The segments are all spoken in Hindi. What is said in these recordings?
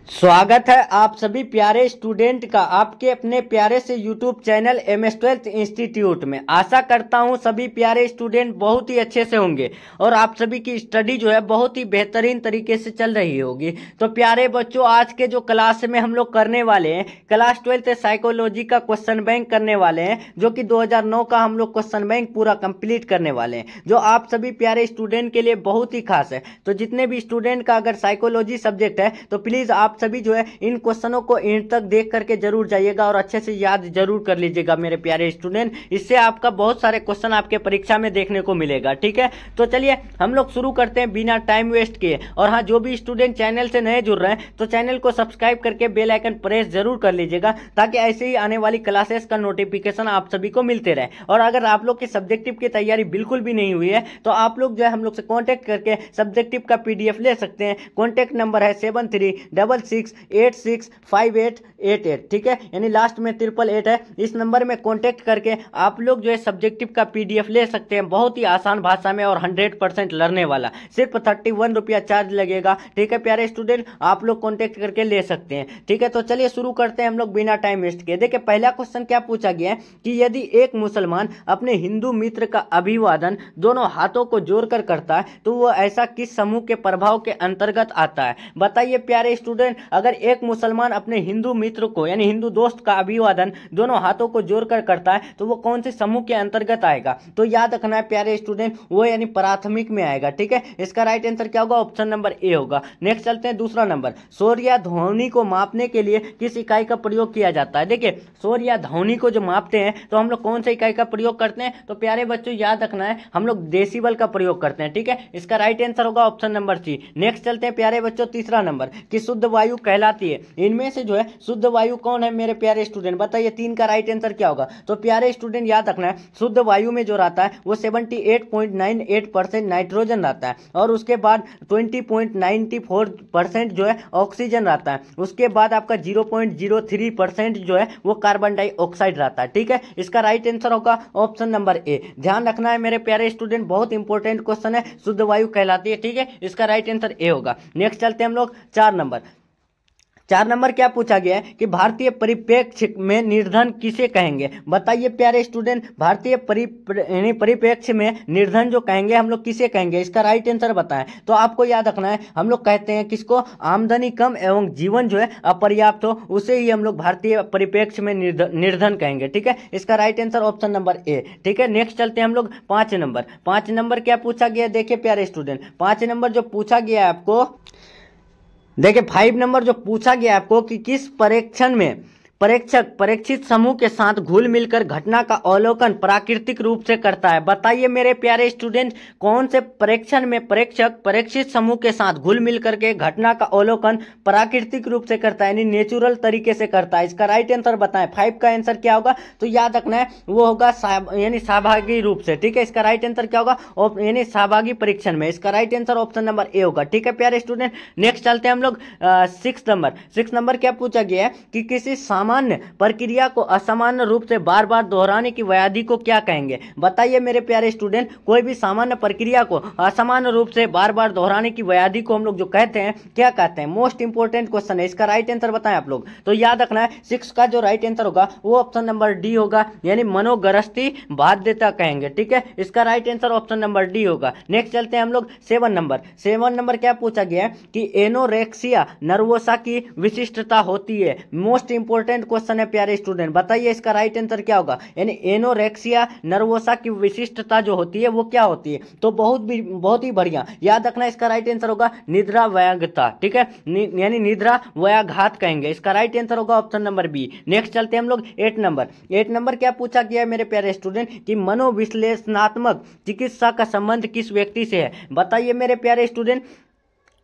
स्वागत है आप सभी प्यारे स्टूडेंट का आपके अपने प्यारे से यूट्यूब चैनल MS12 इंस्टीट्यूट में। आशा करता हूं सभी प्यारे स्टूडेंट बहुत ही अच्छे से होंगे और आप सभी की स्टडी जो है बहुत ही बेहतरीन तरीके से चल रही होगी। तो प्यारे बच्चों, आज के जो क्लास में हम लोग करने वाले हैं क्लास 12 साइकोलॉजी का क्वेश्चन बैंक करने वाले हैं, जो कि 2009 का हम लोग क्वेश्चन बैंक पूरा कंप्लीट करने वाले हैं, जो आप सभी प्यारे स्टूडेंट के लिए बहुत ही खास है। तो जितने भी स्टूडेंट का अगर साइकोलॉजी सब्जेक्ट है तो प्लीज आप सभी जो है इन क्वेश्चनों को एंड तक देख करके जरूर जाइएगा और अच्छे से याद जरूर कर लीजिएगा मेरे प्यारे स्टूडेंट। इससे आपका बहुत सारे क्वेश्चन आपके परीक्षा में देखने को मिलेगा। ठीक है, तो चलिए हम लोग शुरू करते हैं बिना टाइम वेस्ट किए। और हाँ, जो भी स्टूडेंट चैनल से नए जुड़ रहे हैं तो चैनल को सब्सक्राइब करके बेल आइकन प्रेस जरूर कर लीजिएगा, ताकि ऐसे ही आने वाली क्लासेस का नोटिफिकेशन आप सभी को मिलते रहे। और अगर आप लोग की सब्जेक्टिव की तैयारी बिल्कुल भी नहीं हुई है तो आप लोग जो है हम लोग से कॉन्टेक्ट करके सब्जेक्टिव का PDF ले सकते हैं। कॉन्टेक्ट नंबर है 7366865888। ठीक है, यानी लास्ट में 888 है। इस नंबर में कॉन्टेक्ट करके आप लोग जो है सब्जेक्टिव का PDF ले सकते हैं, बहुत ही आसान भाषा में और 100% लर्ने वाला। सिर्फ 31 रुपया चार्ज लगेगा। ठीक है प्यारे स्टूडेंट, आप लोग कॉन्टेक्ट करके ले सकते हैं। ठीक है, तो चलिए शुरू करते हैं हम लोग बिना टाइम वेस्ट किए। देखिए पहला क्वेश्चन क्या पूछा गया है कि यदि एक मुसलमान अपने हिंदू मित्र का अभिवादन दोनों हाथों को जोड़कर करता है तो वह ऐसा किस समूह के प्रभाव के अंतर्गत आता है? बताइए प्यारे स्टूडेंट, अगर एक मुसलमान अपने हिंदू मित्र को यानी हिंदू दोस्त का अभिवादन दोनों हाथों को जोड़कर करता है तो वो कौन से समूह के अंतर्गत आएगा? तो याद रखना है प्यारे स्टूडेंट, वो यानी प्राथमिक में आएगा। ठीक है, इसका राइट आंसर क्या होगा? ऑप्शन नंबर ए होगा। नेक्स्ट चलते हैं दूसरा नंबर, शोर या ध्वनि को मापने के लिए किस इकाई का प्रयोग किया जाता है? देखिए शोर या ध्वनि को जो मापते हैं तो हम लोग कौन सी इकाई का प्रयोग करते हैं? तो प्यारे बच्चों याद रखना है, हम लोग डेसिबल का प्रयोग करते हैं। ठीक है, इसका राइट आंसर होगा ऑप्शन नंबर सी। नेक्स्ट चलते हैं प्यारे बच्चों तीसरा नंबर कि शुद्ध वायु कहलाती है। इनमें से जो है शुद्ध वायु कौन है मेरे प्यारे स्टूडेंट? बताइए तीन का राइट आंसर क्या होगा? तो प्यारे स्टूडेंट याद रखना है, शुद्ध वायु में जो रहता है वो 78.98% नाइट्रोजन रहता है और उसके बाद 20.94% जो है ऑक्सीजन रहता है। उसके बाद आपका 0.03% जो है वो कार्बन डाइऑक्साइड रहता है। ठीक है, इसका राइट आंसर होगा ऑप्शन नंबर ए। ध्यान रखना है मेरे प्यारे स्टूडेंट, बहुत इंपॉर्टेंट क्वेश्चन है, शुद्ध वायु कहलाती है। ठीक है, इसका राइट आंसर ए होगा। नेक्स्ट चलते हैं हम लोग चार नंबर क्या पूछा गया है कि भारतीय परिप्रेक्ष्य में निर्धन किसे कहेंगे? बताइए प्यारे स्टूडेंट, भारतीय परिप्रेक्ष्य में निर्धन जो कहेंगे हम लोग किसे कहेंगे? इसका राइट आंसर बताएं। तो आपको याद रखना है, हम लोग कहते हैं किसको? आमदनी कम एवं जीवन जो है अपर्याप्त हो, उसे ही हम लोग भारतीय परिप्रेक्ष्य में निर्धन कहेंगे। ठीक है, इसका right answer option number A. ठीक है, नेक्स्ट चलते हैं हम लोग पांच नंबर क्या पूछा गया? देखिए प्यारे स्टूडेंट, 5 नंबर जो पूछा गया है आपको, देखिए 5 नंबर जो पूछा गया आपको कि किस परीक्षण में परीक्षक परीक्षित समूह के साथ घुल मिलकर घटना का अवलोकन प्राकृतिक रूप से करता है? बताइए मेरे प्यारे स्टूडेंट, कौन से परीक्षण में परीक्षक परीक्षित समूह के साथ घुल मिलकर के घटना का अवलोकन प्राकृतिक रूप से करता है, यानी नेचुरल तरीके से करता है? इसका राइट आंसर बताएं। 5 का आंसर क्या होगा? तो याद रखना है वो होगा यानी सहभागी रूप से। ठीक है, इसका राइट आंसर क्या होगा? यानी सहभागी परीक्षण में। इसका right answer option number A होगा। ठीक है प्यारे स्टूडेंट, नेक्स्ट चलते हैं हम लोग 6 नंबर क्या पूछा गया है कि किसी सामान्य प्रक्रिया को असामान्य रूप से बार बार दोहराने की व्याधि को क्या कहेंगे? बताइए मेरे प्यारे स्टूडेंट, कोई भी सामान्य प्रक्रिया को असामान्य रूप से बार बार दोहराने की व्याधि को हम लोग जो कहते हैं क्या कहते हैं? मोस्ट इंपोर्टेंट क्वेश्चन है, इसका राइट आंसर बताएं आप लोग। तो याद रखना है 6 का जो राइट आंसर होगा वो ऑप्शन नंबर डी होगा, यानी मनोग्रस्ती बाध्यता कहेंगे। ठीक है, इसका right answer option number D होगा। नेक्स्ट चलते हैं हम लोग 7 नंबर क्या पूछा गया है कि एनोरेक्सिया नर्वोसा की विशिष्टता होती है? मोस्ट इंपोर्टेंट क्वेश्चन है प्यारे स्टूडेंट, बताइए इसका राइट आंसर क्या होगा? यानी एनोरेक्सिया नर्वोसा की विशिष्टता जो होती है वो क्या होती है? तो बहुत ही बढ़िया, याद रखना इसका राइट आंसर होगा निद्रा व्याघात। ठीक है, यानी निद्रा व्याघात कहेंगे। इसका राइट आंसर होगा ऑप्शन नंबर बी। नेक्स्ट चलते हैं हम लोग 8 नंबर क्या पूछा गया है मेरे प्यारे स्टूडेंट कि मनोविश्लेषणात्मक चिकित्सा का संबंध किस व्यक्ति से है? बताइए मेरे प्यारे स्टूडेंट,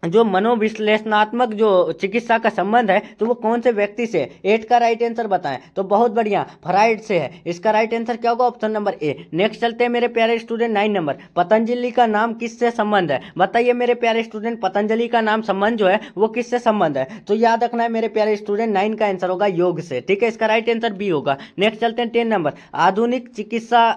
जो मनोविश्लेषणात्मक जो चिकित्सा का संबंध है तो वो कौन से व्यक्ति से? 8 का राइट आंसर बताएं। तो बहुत बढ़िया, फ्राइड से है। इसका राइट आंसर क्या होगा? Option number A. नेक्स्ट चलते हैं मेरे प्यारे स्टूडेंट 9 नंबर, पतंजलि का नाम किससे संबंध है? बताइए मेरे प्यारे स्टूडेंट, पतंजलि का नाम संबंध जो है वो किससे संबंध है? तो याद रखना है मेरे प्यारे स्टूडेंट 9 का आंसर होगा योग से। ठीक है, इसका राइट आंसर बी होगा। नेक्स्ट चलते हैं 10 नंबर, आधुनिक चिकित्सा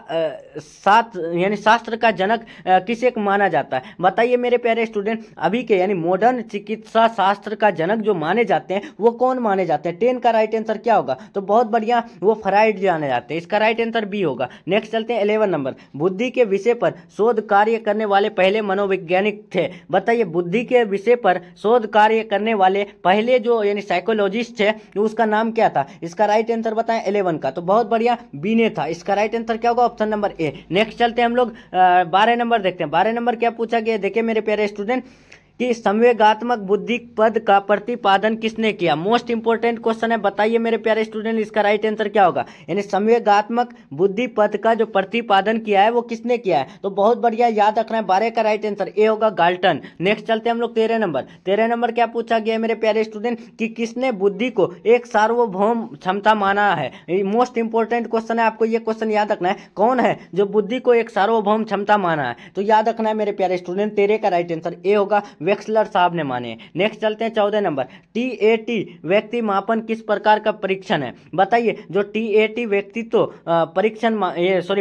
शास्त्र का जनक किसे माना जाता है? बताइए मेरे प्यारे स्टूडेंट, अभी के यानी यानी मॉडर्न चिकित्सा शास्त्र का जनक जो माने जाते हैं वो कौन माने जाते हैं? 10 का राइट आंसर क्या होगा? तो बहुत बढ़िया, वो फ्राइड जाने जाते हैं। इसका राइट आंसर बी होगा। नेक्स्ट चलते हैं 11 नंबर। बुद्धि के विषय पर शोध कार्य करने वाले पहले मनोवैज्ञानिक थे। बताइए, बुद्धि के विषय पर शोध कार्य करने वाले पहले जो यानी साइकोलॉजिस्ट थे उसका नाम क्या था? इसका राइट आंसर बताएं 11 का। तो बहुत बढ़िया, बी ने था। इसका राइट आंसर क्या होगा? Option number A. नेक्स्ट चलते हैं हम लोग 12 नंबर देखते हैं। 12 नंबर क्या पूछा गया? देखिए मेरे प्यारे स्टूडेंट कि संवेगात्मक बुद्धि पद का प्रतिपादन किसने किया? मोस्ट इंपोर्टेंट क्वेश्चन है। बताइए मेरे प्यारे स्टूडेंट, इसका राइट आंसर क्या होगा? यानी संवेगात्मक बुद्धि पद का जो प्रतिपादन किया है वो किसने किया है? तो बहुत बढ़िया, याद रखना है। 12 का राइट आंसर ए होगा, गाल्टन। नेक्स्ट चलते हैं हम लोग 13 नंबर। 13 नंबर क्या पूछा गया है मेरे प्यारे स्टूडेंट कि किसने बुद्धि को एक सार्वभौम क्षमता माना है? मोस्ट इंपोर्टेंट क्वेश्चन है, आपको ये क्वेश्चन याद रखना है। कौन है जो बुद्धि को एक सार्वभौम क्षमता माना है? तो याद रखना है मेरे प्यारे स्टूडेंट, 13 का राइट आंसर ए होगा, वेक्सलर साहब ने माने। नेक्स्ट चलते हैं 14 नंबर। टीएटी व्यक्ति मापन किस प्रकार का परीक्षण है? बताइए, जो टीएटी व्यक्तित्व परीक्षण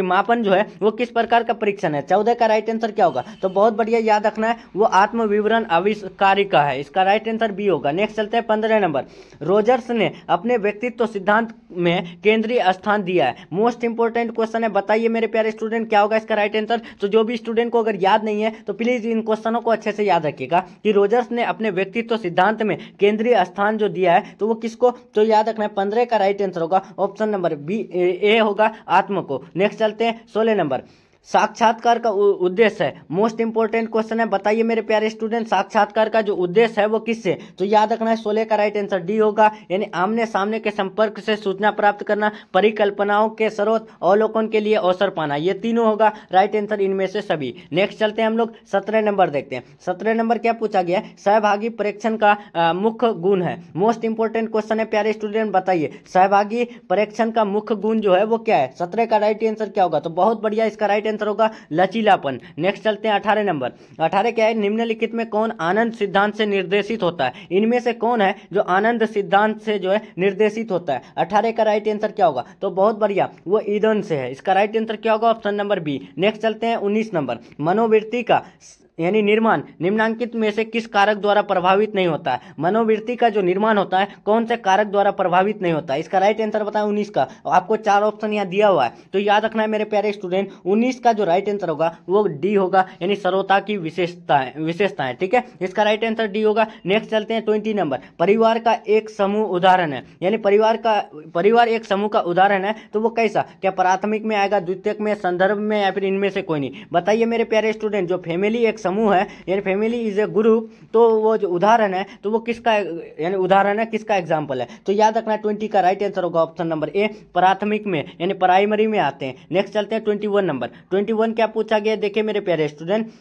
मापन जो है वो किस प्रकार का परीक्षण है? 14 का राइट आंसर क्या होगा? तो बहुत बढ़िया, याद रखना है, वो आत्म विवरण आविष्कारिका है। इसका राइट आंसर बी होगा। नेक्स्ट चलते हैं 15 नंबर। रोजर्स ने अपने व्यक्तित्व सिद्धांत में केंद्रीय स्थान दिया है। मोस्ट इंपोर्टेंट क्वेश्चन है। बताइए मेरे प्यारे स्टूडेंट, क्या होगा इसका राइट आंसर? तो जो भी स्टूडेंट को अगर याद नहीं है तो प्लीज इन क्वेश्चनों को अच्छे से याद रखिएगा कि रोजर्स ने अपने व्यक्तित्व सिद्धांत में केंद्रीय स्थान जो दिया है तो वो किसको? तो याद रखना है 15 का राइट आंसर होगा ऑप्शन नंबर बी ए होगा, आत्म को। नेक्स्ट चलते हैं 16 नंबर। साक्षात्कार का उद्देश्य है। मोस्ट इंपोर्टेंट क्वेश्चन है। बताइए मेरे प्यारे स्टूडेंट, साक्षात्कार का जो उद्देश्य है वो किससे? तो याद रखना है 16 का राइट आंसर डी होगा, यानी आमने सामने के संपर्क से सूचना प्राप्त करना, परिकल्पनाओं के स्रोत, अवलोकन के लिए अवसर पाना, ये तीनों होगा राइट आंसर इनमें से सभी। नेक्स्ट चलते हैं हम लोग 17 नंबर देखते हैं। 17 नंबर क्या पूछा गया? सहभागी परीक्षण का मुख्य गुण है। मोस्ट इंपोर्टेंट क्वेश्चन है प्यारे स्टूडेंट, बताइए सहभागी परीक्षण का मुख्य गुण जो है वो क्या है? 17 का राइट आंसर क्या होगा? तो बहुत बढ़िया, इसका राइट आंसर होगा लचीलापन। नेक्स्ट चलते हैं 18 नंबर। 18 क्या है? निम्नलिखित में कौन आनंद सिद्धांत से निर्देशित होता है? इनमें से कौन है जो आनंद सिद्धांत से जो है निर्देशित होता है? 18 का राइट आंसर क्या होगा? तो बहुत बढ़िया, वो ईडन से है। इसका राइट आंसर क्या होगा? Option number B. नेक्स्ट चलते हैं 19 नंबर। मनोवृत्ति का यानी निर्माण निम्नलिखित में से किस कारक द्वारा प्रभावित नहीं होता है? मनोवृत्ति का जो निर्माण होता है कौन से कारक द्वारा प्रभावित नहीं होता है? इसका राइट आंसर बताएं 19 का। आपको 4 ऑप्शन यहाँ दिया हुआ है, तो याद रखना है मेरे प्यारे स्टूडेंट, 19 का जो राइट आंसर होगा वो डी होगा, यानी सर्वता की विशेषताएं। ठीक है, इसका राइट आंसर डी होगा। नेक्स्ट चलते हैं 20 नंबर। परिवार का एक समूह उदाहरण है, यानी परिवार एक समूह का उदाहरण है, तो वो कैसा? क्या प्राथमिक में आएगा, द्वितीयक में, संदर्भ में, या फिर इनमें से कोई नहीं? बताइए मेरे प्यारे स्टूडेंट, जो फैमिली एक समूह है यानी फैमिली इज ए ग्रुप, तो वो जो उदाहरण है तो वो किसका यानी उदाहरण है, किसका एग्जांपल है? तो याद रखना 20 का राइट आंसर होगा ऑप्शन नंबर ए, प्राथमिक में यानी प्राइमरी में आते हैं। नेक्स्ट चलते हैं 21 नंबर। 21 क्या पूछा गया? देखिए मेरे प्यारे स्टूडेंट,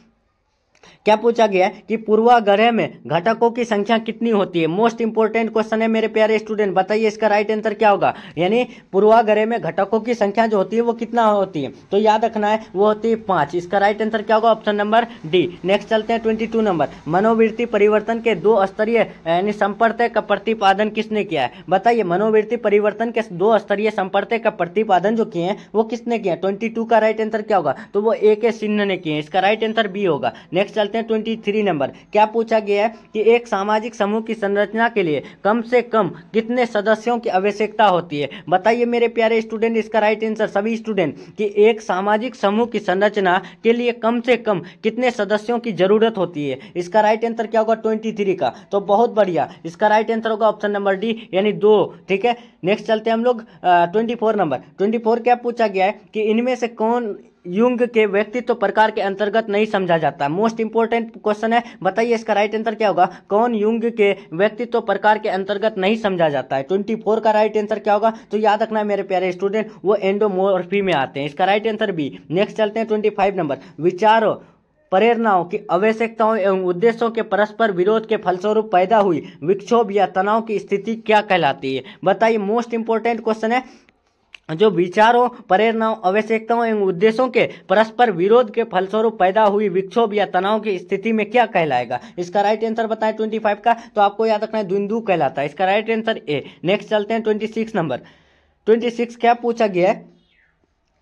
क्या पूछा गया है कि पूर्वाग्रह में घटकों की संख्या कितनी होती है? मोस्ट इंपोर्टेंट क्वेश्चन है मेरे प्यारे स्टूडेंट, बताइए इसका राइट आंसर क्या होगा? यानी पूर्वाग्रह में घटकों की संख्या जो होती है वो कितना होती है? तो याद रखना है वो होती है 5। इसका राइट आंसर क्या होगा? Option number D. नेक्स्ट चलते हैं 22 नंबर। मनोवृत्ति परिवर्तन के 2 स्तरीय यानी संपर्तय का प्रतिपादन किसने किया है? बताइए, मनोवृत्ति परिवर्तन के 2 स्तरीय संपर्तय का प्रतिपादन जो किए हैं वो किसने किया? 22 का राइट आंसर क्या होगा? तो वो ए के सिन्हा ने किए। इसका राइट आंसर बी होगा। नेक्स्ट चलते हैं 23 नंबर। क्या पूछा गया है कि एक सामाजिक समूह की संरचना के लिए कम से कम कितने सदस्यों की आवश्यकता होती है? बताइए मेरे प्यारे स्टूडेंट, इसका राइट आंसर सभी स्टूडेंट कि एक सामाजिक समूह की संरचना के लिए कम से कम कितने सदस्यों की जरूरत होती है? इसका राइट आंसर क्या होगा? 23 का। तो बहुत बढ़िया, इसका राइट आंसर होगा ऑप्शन नंबर डी, यानी 2। ठीक है, नेक्स्ट चलते हैं हम लोग 24 नंबर। 24 क्या पूछा गया है कि इनमें से कौन युंग के व्यक्तित्व प्रकार के अंतर्गत नहीं समझा जाता? मोस्ट इंपोर्टेंट क्वेश्चन है, बताइए इसका राइट आंसर क्या होगा? कौन युंग के व्यक्तित्व प्रकार के अंतर्गत नहीं समझा जाता है? 24 का राइट आंसर क्या होगा? तो याद रखना है मेरे प्यारे स्टूडेंट, वो एंडोमॉर्फी में आते हैं। इसका राइट आंसर बी। नेक्स्ट चलते हैं 25 नंबर। विचारों, प्रेरणाओं की आवश्यकताओं एवं उद्देश्यों के परस्पर विरोध के फलस्वरूप पैदा हुई विक्षोभ या तनाव की स्थिति क्या कहलाती है? बताइए, मोस्ट इंपोर्टेंट क्वेश्चन है, जो विचारों, प्रेरणाओं, आवश्यकताओं एवं उद्देश्यों के परस्पर विरोध के फलस्वरूप पैदा हुई विक्षोभ या तनाव की स्थिति में क्या कहलाएगा? इसका राइट आंसर बताएं 25 का। तो आपको याद रखना है द्वंद्व कहलाता है। इसका राइट आंसर ए। नेक्स्ट चलते हैं 26 नंबर। 26 क्या पूछा गया है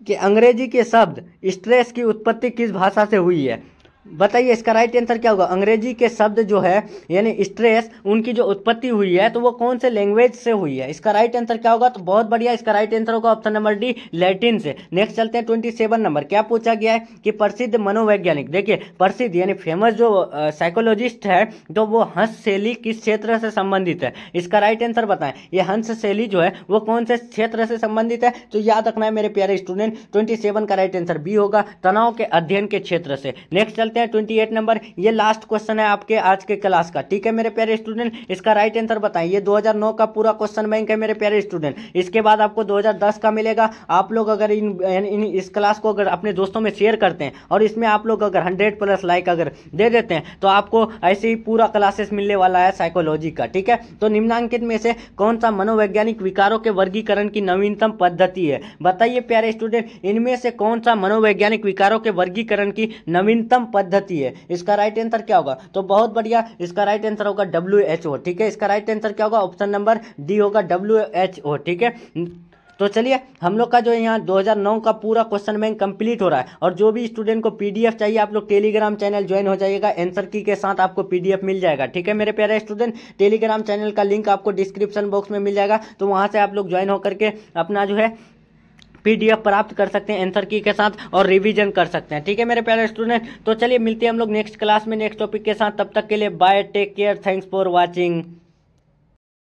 कि अंग्रेजी के शब्द स्ट्रेस की उत्पत्ति किस भाषा से हुई है? बताइए इसका राइट आंसर क्या होगा। अंग्रेजी के शब्द जो है यानी स्ट्रेस, उनकी जो उत्पत्ति हुई है तो वो कौन से लैंग्वेज से हुई है। इसका राइट आंसर क्या होगा, तो बहुत बढ़िया, इसका राइट आंसर होगा ऑप्शन नंबर डी, लैटिन से। नेक्स्ट चलते हैं 27 नंबर। क्या पूछा गया है कि प्रसिद्ध मनोवैज्ञानिक, देखिए प्रसिद्ध यानी फेमस जो साइकोलॉजिस्ट है तो वो हंस शैली किस क्षेत्र से संबंधित है। इसका राइट आंसर बताएं, ये हंस शैली जो है वो कौन से क्षेत्र से संबंधित है। तो याद रखना है मेरे प्यारे स्टूडेंट, 27 का राइट आंसर बी होगा, तनाव के अध्ययन के क्षेत्र से। नेक्स्ट चलते हैं 28 नंबर। ये लास्ट क्वेश्चन है आपके आज के क्लास का, ठीक है मेरे प्यारे स्टूडेंट। इसका राइट आंसर बताएं। ये 2009 का पूरा क्वेश्चन बैंक है मेरे प्यारे स्टूडेंट। इसके बाद आपको 2010 का मिलेगा। आप लोग अगर इस क्लास को अगर अपने दोस्तों में शेयर करते हैं और इसमें आप लोग अगर 100+ लाइक अगर दे देते हैं तो आपको ऐसे ही पूरा क्लासेस मिलने वाला है साइकोलॉजी का, ठीक है। तो निम्नांकित में से कौन सा मनोवैज्ञानिक विकारों के वर्गीकरण की नवीनतम पद्धति है। बताइए प्यारे स्टूडेंट, इनमें से कौन सा मनोवैज्ञानिक विकारों के वर्गीकरण की नवीनतम पद्धति है। इसका राइट आंसर क्या होगा, तो बहुत बढ़िया, इसका राइट आंसर होगा WHO, ठीक है। इसका राइट आंसर क्या होगा, ऑप्शन नंबर डी होगा WHO, ठीक है। तो चलिए हम लोग का जो यहाँ 2009 का पूरा क्वेश्चन बैंक कंप्लीट हो रहा है। और जो भी स्टूडेंट को PDF चाहिए आप लोग टेलीग्राम चैनल ज्वाइन हो जाइएगा, आंसर की के साथ आपको PDF मिल जाएगा, ठीक है मेरे प्यारे स्टूडेंट। टेलीग्राम चैनल का लिंक आपको डिस्क्रिप्शन बॉक्स में मिल जाएगा, तो वहाँ से आप लोग ज्वाइन होकर के अपना जो है PDF प्राप्त कर सकते हैं आंसर की के साथ और रिवीजन कर सकते हैं, ठीक है मेरे प्यारे स्टूडेंट। तो चलिए मिलते हैं हम लोग नेक्स्ट क्लास में नेक्स्ट टॉपिक के साथ, तब तक के लिए bye, take care, thanks for watching.